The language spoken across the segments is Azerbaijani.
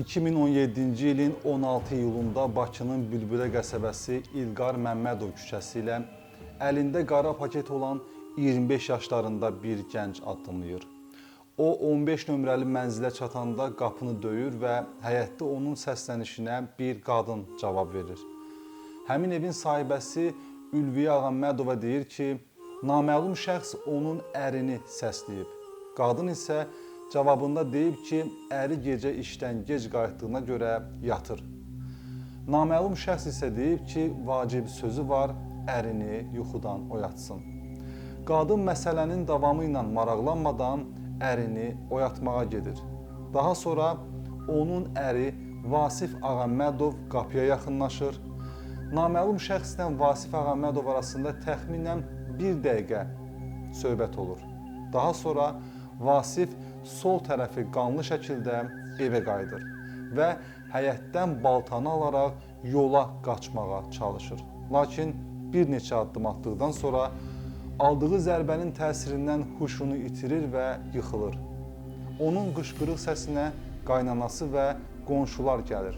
2017-ci ilin 16 iyulunda Bakının Bülbülə qəsəbəsi İlqar Məmmədov küçəsi ilə əlində qara paket olan 25 yaşlarında bir gənc addımlayır. O 15 nömrəli mənzilə çatanda qapını döyür və həyətdə onun səslənişinə bir qadın cavab verir. Həmin evin sahibəsi Ülviyə Ağammədova deyir ki, naməlum şəxs onun ərini səsləyib. Qadın isə cavabında deyib ki, əri gecə işdən gec qayıtdığına görə yatır. Naməlum şəxs isə deyib ki, vacib sözü var, ərini yuxudan oyatsın. Qadın məsələnin davamı ilə maraqlanmadan ərini oyatmağa gedir. Daha sonra onun əri Vasif Ağammədov qapıya yaxınlaşır. Naməlum şəxslə Vasif Ağammədov arasında təxminən 1 dəqiqə söhbət olur. Daha sonra Vasif sol tərəfi qanlı şəkildə evə qayıdır və həyətdən baltanı alaraq yola qaçmağa çalışır. Lakin bir neçə addım atdıqdan sonra aldığı zərbənin təsirindən huşunu itirir və yıxılır. Onun qışqırıq səsinə qaynanası və qonşular gəlir.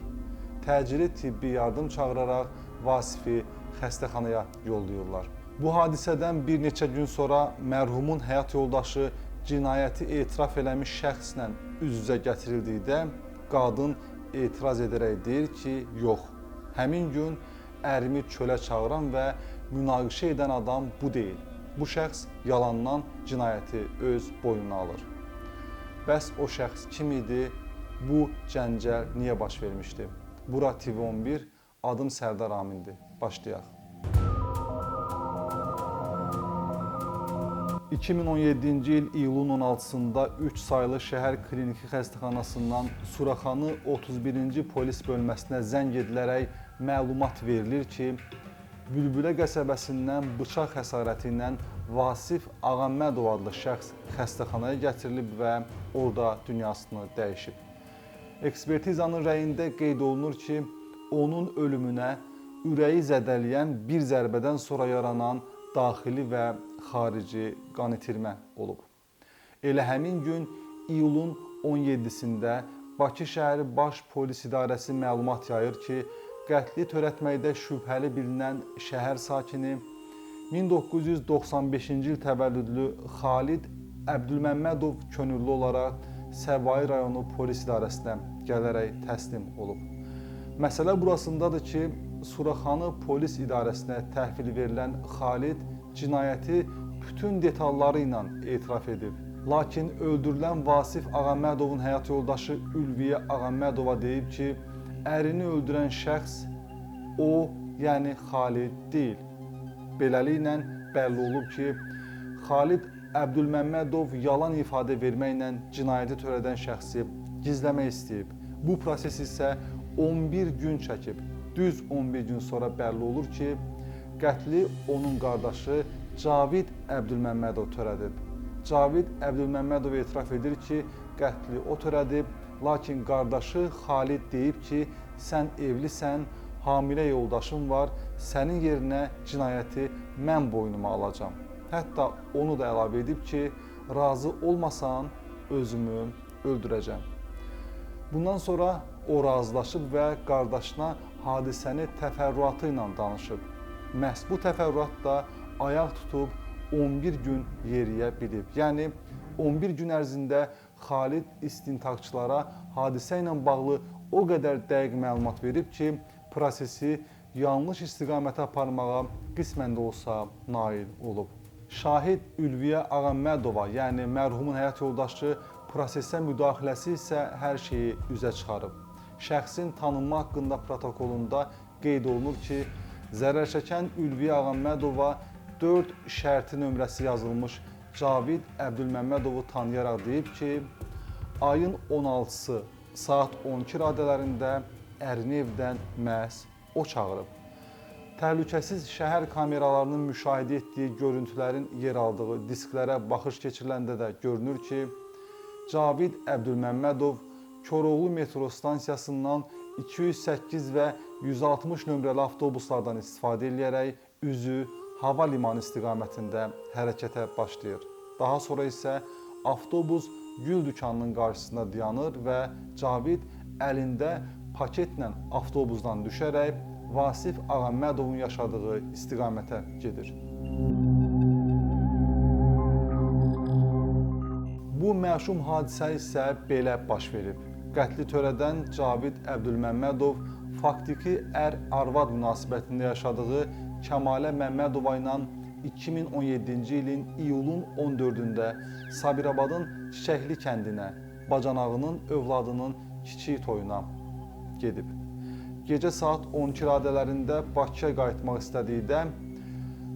Təcili tibbi yardım çağıraraq Vasifi xəstəxanaya yollayırlar. Bu hadisədən bir neçə gün sonra mərhumun həyat yoldaşı cinayəti etiraf eləmiş şəxslə üz-üzə gətirildikdə qadın etiraz edərək deyir ki, yox, həmin gün ərimi çölə çağıran və münaqişə edən adam bu deyil. Bu şəxs yalandan cinayəti öz boynuna alır. Bəs o şəxs kim idi? Bu cəncəl niyə baş vermişdi? Bura TV11, adım Sərdar Amindir. Başlayaq. 2017-ci il iyulun 16-sında 3 saylı şəhər kliniki xəstəxanasından Suraxanı 31-ci polis bölməsinə zəng edilərək məlumat verilir ki, Bülbülə qəsəbəsindən bıçaq xəsarəti ilə Vasif Ağammədov adlı şəxs xəstəxanaya gətirilib və orada dünyasını dəyişib. Ekspertizanın rəyində qeyd olunur ki, onun ölümünə ürəyi zədələyən bir zərbədən sonra yaranan daxili və xarici qan itirmə olub. Elə həmin gün iyulun 17-sində Bakı şəhəri Baş Polis İdarəsi məlumat yayır ki, qətli törətməkdə şübhəli bilinən şəhər sakini 1995-ci il təvəllüdlü Xalid Əbdülməmmədov könüllü olaraq Səbail rayonu polis idarəsinə gələrək təslim olub. Məsələ burasındadır ki, Suraxanı polis idarəsinə təhvil verilən Xalid cinayəti bütün detalları ilə etiraf edib. Lakin öldürülən Vasif Ağammədovun həyat yoldaşı Ülviyə Ağammədova deyib ki, ərini öldürən şəxs o, yəni Xalid deyil. Beləliklə bəlli olub ki, Xalid Əbdülməmmədov yalan ifadə verməklə cinayəti törədən şəxsi gizləmək istəyib. Bu proses isə 11 gün çəkib. Düz 11 gün sonra bəlli olur ki, qətli onun qardaşı Cavid Əbdülməmmədov törədib. Cavid Əbdülməmmədov etiraf edir ki, qətli o törədib, lakin qardaşı Xalid deyib ki, sən evlisən, hamilə yoldaşın var, sənin yerinə cinayəti mən boynuma alacam. Hətta onu da əlavə edib ki, razı olmasan özümü öldürəcəm. Bundan sonra o razılaşıb və qardaşına hadisəni təfərrüatı ilə danışıb. Məhz bu təfərrüat da ayaq tutub 11 gün yeriyə bilib. Yəni 11 gün ərzində Xalid istintaqçılara hadisə ilə bağlı o qədər dəqiq məlumat verib ki, prosesi yanlış istiqamətə aparmağa qismən də olsa nail olub. Şahid Ülviyə Ağammədova, yəni mərhumun həyat yoldaşı, prosesə müdaxiləsi isə hər şeyi üzə çıxarıb. Şəxsin tanınma haqqında protokolunda qeyd olunur ki, zərərçəkən Ülviyə Ağammədova 4 şərti nömrəsi yazılmış Cavid Əbdülməmmədovu tanıyaraq deyib ki, ayın 16-sı saat 12 radələrində ərini evdən məhz o çağırıb. Təhlükəsiz şəhər kameralarının müşahidə etdiyi görüntülərin yer aldığı disklərə baxış keçiriləndə də görünür ki, Cavid Əbdülməmmədov Koroğlu metro stansiyasından 208 və 160 nömrəli avtobuslardan istifadə edərək üzü hava limanı istiqamətində hərəkətə başlayır. Daha sonra isə avtobus gül dükanının qarşısında dayanır və Cavid əlində paketlə avtobusdan düşərək Vasif Ağammədovun yaşadığı istiqamətə gedir. Bu məşum hadisə isə belə baş verib. Qətli törədən Cavid Əbdülməmmədov faktiki ər-arvad münasibətində yaşadığı Kəmalə Məmmədova ilə 2017-ci ilin iyulun 14-də Sabirabadın Çiçəkli kəndinə, bacanağının övladının kiçik toyuna gedib. Gecə saat 12 radələrində Bakıya qayıtmaq istədikdə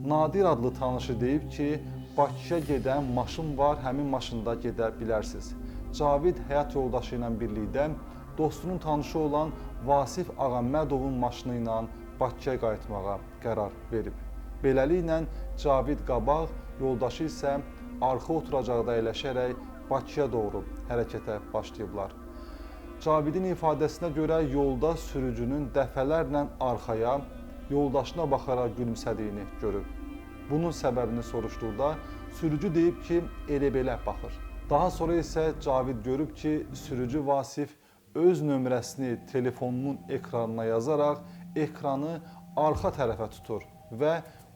Nadir adlı tanışı deyib ki, Bakıya gedən maşın var, həmin maşında gedə bilərsiniz. Cavid həyat yoldaşı ilə birlikdə dostunun tanışı olan Vasif Ağammədovun maşını ilə Bakıya qayıtmağa qərar verib. Beləliklə Cavid qabaq, yoldaşı isə arxa oturacaqda əyləşərək Bakıya doğru hərəkətə başlayıblar. Cavidin ifadəsinə görə yolda sürücünün dəfələrlə arxaya, yoldaşına baxaraq gülümsədiyini görüb. Bunun səbəbini soruşduqda sürücü deyib ki, elə-belə baxır. Daha sonra isə Cavid görüb ki, sürücü Vasif öz nömrəsini telefonunun ekranına yazaraq ekranı arxa tərəfə tutur və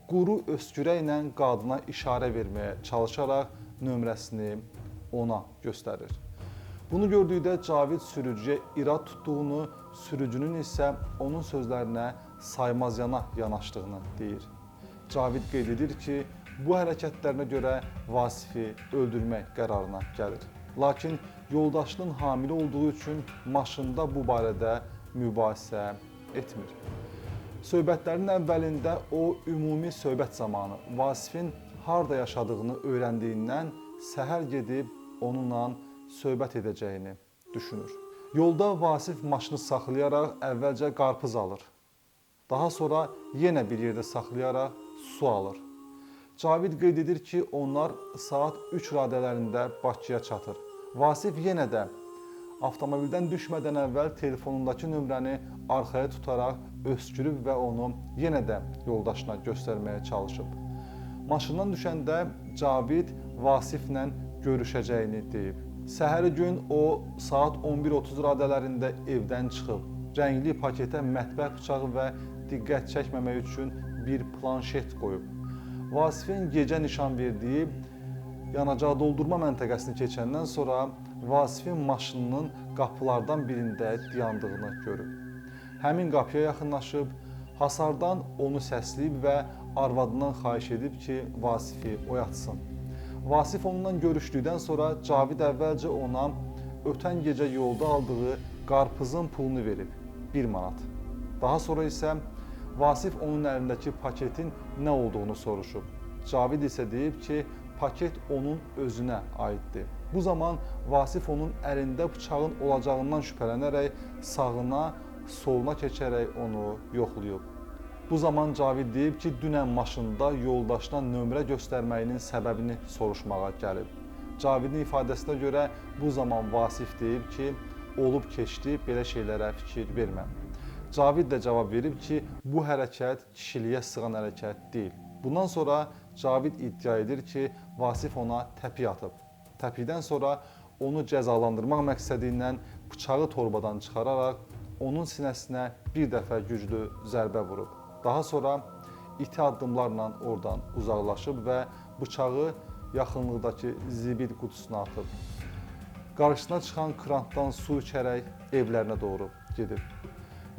quru öskürəklə qadına işarə verməyə çalışaraq nömrəsini ona göstərir. Bunu gördükdə Cavid sürücüyə irad tutduğunu, sürücünün isə onun sözlərinə saymazyana yanaşdığını deyir. Cavid qeyd edir ki, bu hərəkətlərinə görə Vasifi öldürmək qərarına gəlir. Lakin yoldaşının hamilə olduğu üçün maşında bu barədə mübahisə etmir. Söhbətlərin əvvəlində o ümumi söhbət zamanı Vasifin harda yaşadığını öyrəndiyindən səhər gedib onunla söhbət edəcəyini düşünür. Yolda Vasif maşını saxlayaraq əvvəlcə qarpız alır. Daha sonra yenə bir yerdə saxlayaraq su alır. Cavid qeyd edir ki, onlar saat 3 radələrində Bakıya çatır. Vasif yenə də avtomobildən düşmədən əvvəl telefonundakı nömrəni arxaya tutaraq öskürüb və onu yenə də yoldaşına göstərməyə çalışıb. Maşından düşəndə Cavid Vasiflə görüşəcəyini deyib. Səhəri gün o saat 11:30 radələrində evdən çıxıb. Rəngli paketə mətbəx bıçağı və diqqət çəkməmək üçün bir planşet qoyub. Vasifin gecə nişan verdiyi yanacaq doldurma məntəqəsini keçəndən sonra Vasifin maşınının qapılardan birində dayandığını görüb. Həmin qapıya yaxınlaşıb, hasardan onu səsləyib və arvadından xahiş edib ki, Vasifi oyatsın. Vasif onunla görüşdükdən sonra Cavid əvvəlcə ona ötən gecə yolda aldığı qarpızın pulunu verib, 1 manat. Daha sonra isə Vasif onun əlindəki paketin nə olduğunu soruşub. Cavid isə deyib ki, paket onun özünə aiddir. Bu zaman Vasif onun əlində bıçağın olacağından şübhələnərək sağına, soluna keçərək onu yoxlayıb. Bu zaman Cavid deyib ki, dünən maşında yoldaşına nömrə göstərməyinin səbəbini soruşmağa gəlib. Cavidin ifadəsinə görə bu zaman Vasif deyib ki, olub keçdi, belə şeylərə fikir vermə. Cavid də cavab verib ki, bu hərəkət kişiliyə sığan hərəkət deyil. Bundan sonra Cavid iddia edir ki, Vasif ona təpik atıb. Təpikdən sonra onu cəzalandırmaq məqsədi ilə bıçağı torbadan çıxararaq onun sinəsinə bir dəfə güclü zərbə vurub. Daha sonra iti addımlarla oradan uzaqlaşıb və bıçağı yaxınlıqdakı zibil qutusuna atıb. Qarşısına çıxan krantdan su içərək evlərinə doğru gedib.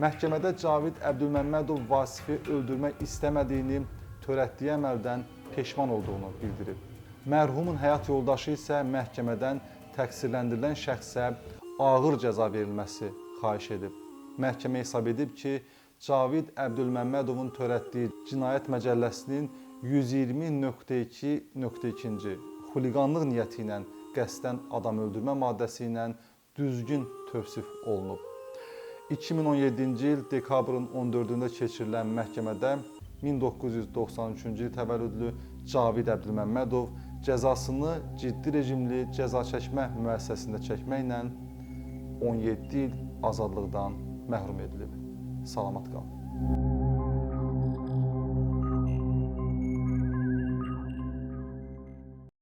Məhkəmədə Cavid Əbdülməmmədov Vasifi öldürmək istəmədiyini, törətdiyi əməldən peşman olduğunu bildirib. Mərhumun həyat yoldaşı isə məhkəmədən təqsirləndirilən şəxsə ağır cəza verilməsi xahiş edib. Məhkəmə hesab edib ki, Cavid Əbdülməmmədovun törətdiyi Cinayət Məcəlləsinin 120.2.2 xuliqanlıq niyyəti ilə qəsdən adam öldürmə maddəsi ilə düzgün tövsif olunub. 2017-ci il dekabrın 14-də keçirilən məhkəmədə 1993-cü il təvəllüdlü Cavid Əbdülməmmədov cəzasını ciddi rejimli cəza çəkmə müəssisəsində çəkməklə 17 il azadlıqdan məhrum edilib. Salamat qalın.